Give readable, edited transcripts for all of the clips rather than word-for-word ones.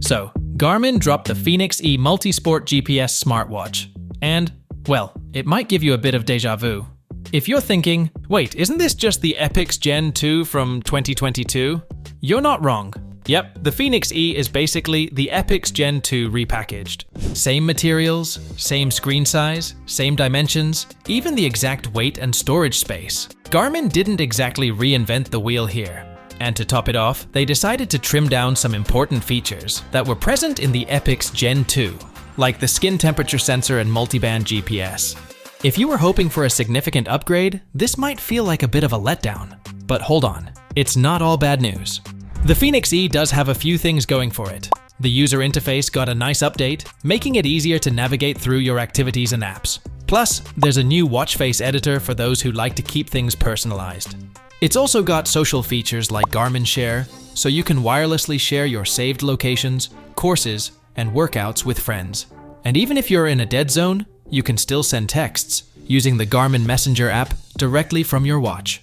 So, Garmin dropped the Fenix E multisport GPS smartwatch. And, well, it might give you a bit of déjà vu. If you're thinking, wait, isn't this just the Epix Gen 2 from 2022? You're not wrong. Yep, the Fenix E is basically the Epix Gen 2 repackaged. Same materials, same screen size, same dimensions, even the exact weight and storage space. Garmin didn't exactly reinvent the wheel here. And to top it off, they decided to trim down some important features that were present in the Epix Gen 2, like the skin temperature sensor and multiband GPS. If you were hoping for a significant upgrade, this might feel like a bit of a letdown. But hold on, it's not all bad news. The Fenix E does have a few things going for it. The user interface got a nice update, making it easier to navigate through your activities and apps. Plus, there's a new watch face editor for those who like to keep things personalized. It's also got social features like Garmin Share, so you can wirelessly share your saved locations, courses, and workouts with friends. And even if you're in a dead zone, you can still send texts using the Garmin Messenger app directly from your watch.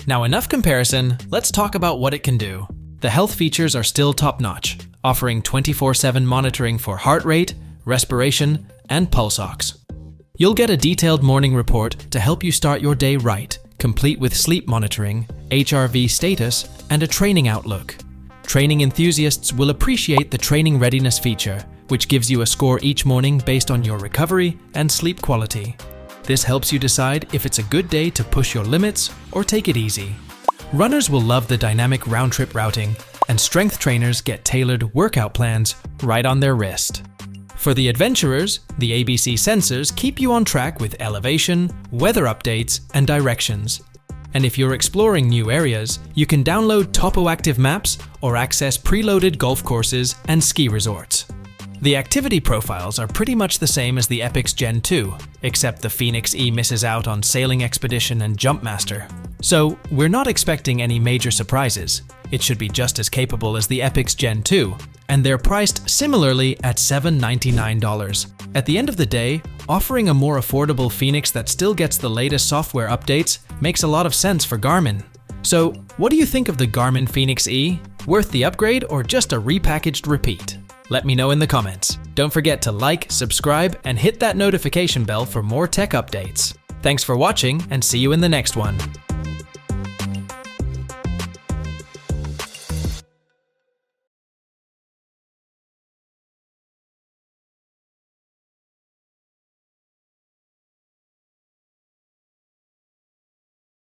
Now, enough comparison, let's talk about what it can do. The health features are still top-notch, offering 24/7 monitoring for heart rate, respiration, and pulse ox. You'll get a detailed morning report to help you start your day right, complete with sleep monitoring, HRV status, and a training outlook. Training enthusiasts will appreciate the training readiness feature, which gives you a score each morning based on your recovery and sleep quality. This helps you decide if it's a good day to push your limits or take it easy. Runners will love the dynamic round-trip routing, and strength trainers get tailored workout plans right on their wrist. For the adventurers, the ABC sensors keep you on track with elevation, weather updates, and directions. And if you're exploring new areas, you can download topo-active maps or access preloaded golf courses and ski resorts. The activity profiles are pretty much the same as the Epix Gen 2, except the Fenix E misses out on Sailing Expedition and Jumpmaster. So, we're not expecting any major surprises. It should be just as capable as the Epix Gen 2, and they're priced similarly at $799. At the end of the day, offering a more affordable Fenix that still gets the latest software updates makes a lot of sense for Garmin. So, what do you think of the Garmin Fenix E? Worth the upgrade or just a repackaged repeat? Let me know in the comments. Don't forget to like, subscribe, and hit that notification bell for more tech updates. Thanks for watching, and see you in the next one.